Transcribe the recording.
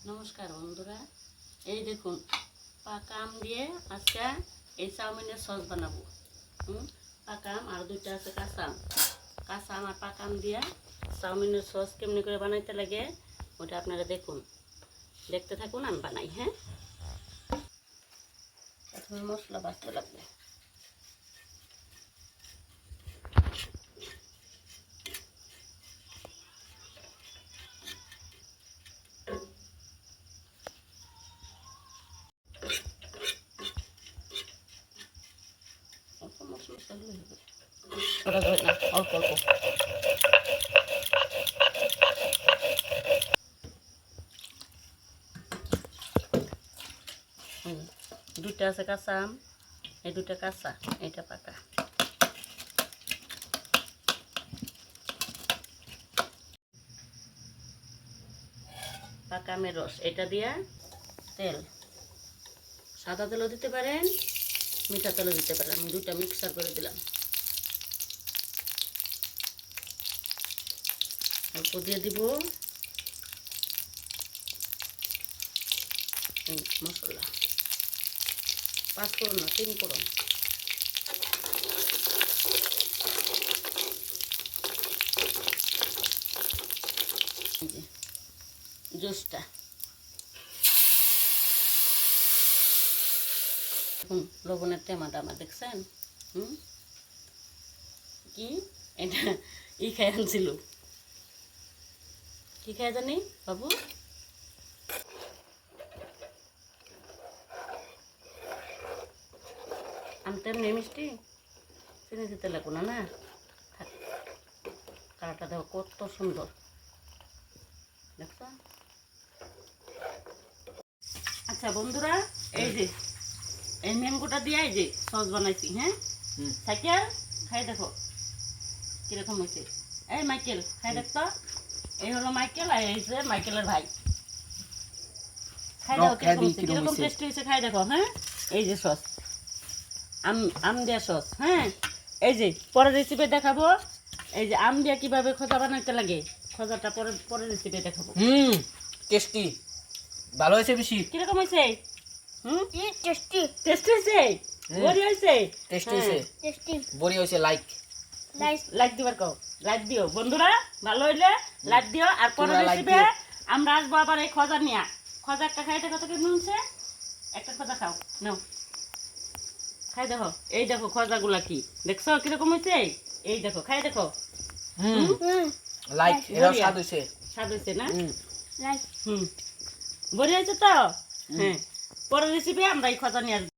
নমস্কার বন্ধুরা, এই দেখুন পাকা আম দিয়ে আজকে এই চাউমিনের সস বানাবো। পাকা আম আর দুইটা আছে কাঁচা আম আর পাকা আম দিয়ে চাউমিনের সস কেমনি করে বানাইতে লাগে ওটা আপনারা দেখুন, দেখতে থাকুন, আমি বানাই। হ্যাঁ, প্রথমে মশলা বাছতে লাগবে। অল্প অল্প দুইটা আছে কাঁচা আম, এই দুইটা কাঁচা, এটা পাকা। পাকা আমের রস, এটা দিয়া তেল, সাদা তেলও দিতে পারেন, মিঠা তেলও দিতে পারেন। আমি দুইটা মিক্সার করে দিলাম। অল্প দিয়ে দিব মশলা, 5 ফোড়ন না 3 ফোড়ন। জুসটা লবণের টেমাটা আমার দেখছেন? কি এটা খাই আনছিল, কি খাই জানি বাবু? আনতে এমনি মিষ্টি, চিনি দিতে লাগবো না। না থাক, কালারটা দেখো কত সুন্দর, দেখছো? আচ্ছা বন্ধুরা, এই যে এই ম্যাঙ্গোটা দিয়ে এই যে সস বানাইছি। হ্যাঁ, সাইকেল খাই দেখো কিরকম হয়েছে। এই মাইকেল খাই দেখতো, এই হলো মাইকেল আর এই যে মাইকেলের ভাই। খাই দেখো কিরকম টেস্টি হয়েছে, খাই দেখো। হ্যাঁ, এই যে সস, আম দেওয়া সস। হ্যাঁ, এই যে পরের রেসিপি দেখাবো, এই যে আম দিয়ে কিভাবে খোঁজা বানাইতে লাগে, খোঁজাটা পরের রেসিপি দেখাবো। টেস্টি ভালো হয়েছে বেশি। কিরকম হয়েছে? টেস্টি টেস্টি হয়েছে, বড়ি হয়েছে, টেস্টি হয়েছে, বড়ি হয়েছে। লাইক দিবার কও, লাইক দিও বন্ধুরা, ভালো হইলে লাইক দিও। আর পরের রেসিপি আমরা আসবো আবার এই খোঁজা নিয়ে। খোঁজা একটা খাই দেখো তো কেমন হচ্ছে, একটা খোঁজা খাও, নাও খাই দেখো। এই দেখো খোঁজাগুলা কি দেখছো কিরকম হয়েছে, এই দেখো খাই দেখো। লাইক এর স্বাদ হইছে, স্বাদ হইছে না? লাইক বড়ি হয়েছে তো। হ্যাঁ, পরের রেসিপি আমরা এই খোঁজা নিয়ে আসবো।